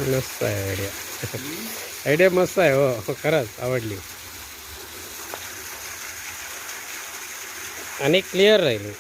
मस्त आहे idea. Idea मस्त आहे हो, खरंच आवडली आणि क्लिअर राहील.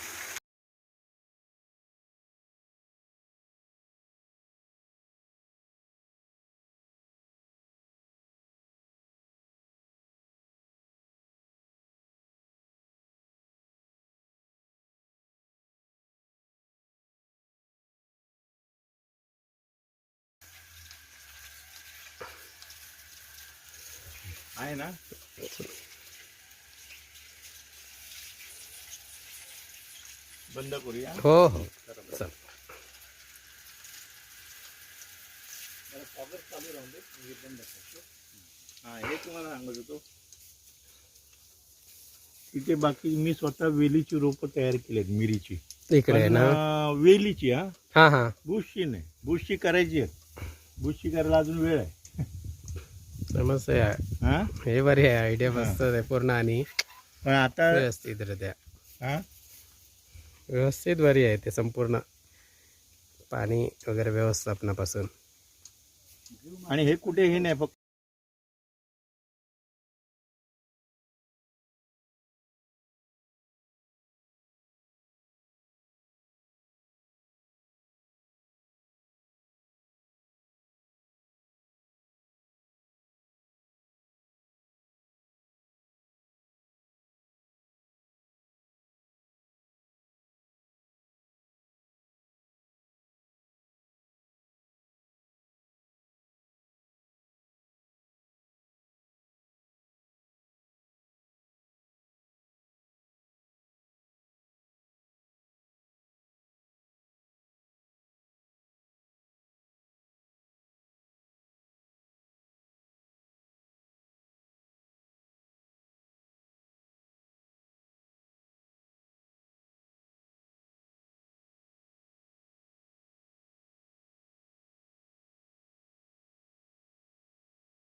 आहे ना. बंद करूया. हो हो चल. चालू राहून दे. बंद करतो. हा, हे तुम्हाला सांगत होतो. तिथे बाकी मी स्वतः वेलीची रोपं तयार केली मिरीची. इकडे आहे ना. वेलीची. हा हा हा, बुशची नाही. बुशची करायची आहे. बुशची करायला अजून वेळ आहे. मस्त आहे. हा, हे बरी आहे आयडिया, मस्त आहे पूर्ण आणि पण आता व्यवस्थित त्या हा व्यवस्थित बरी आहे ते संपूर्ण पाणी वगैरे व्यवस्थापनापासून. आणि हे कुठे हे नाही फक्त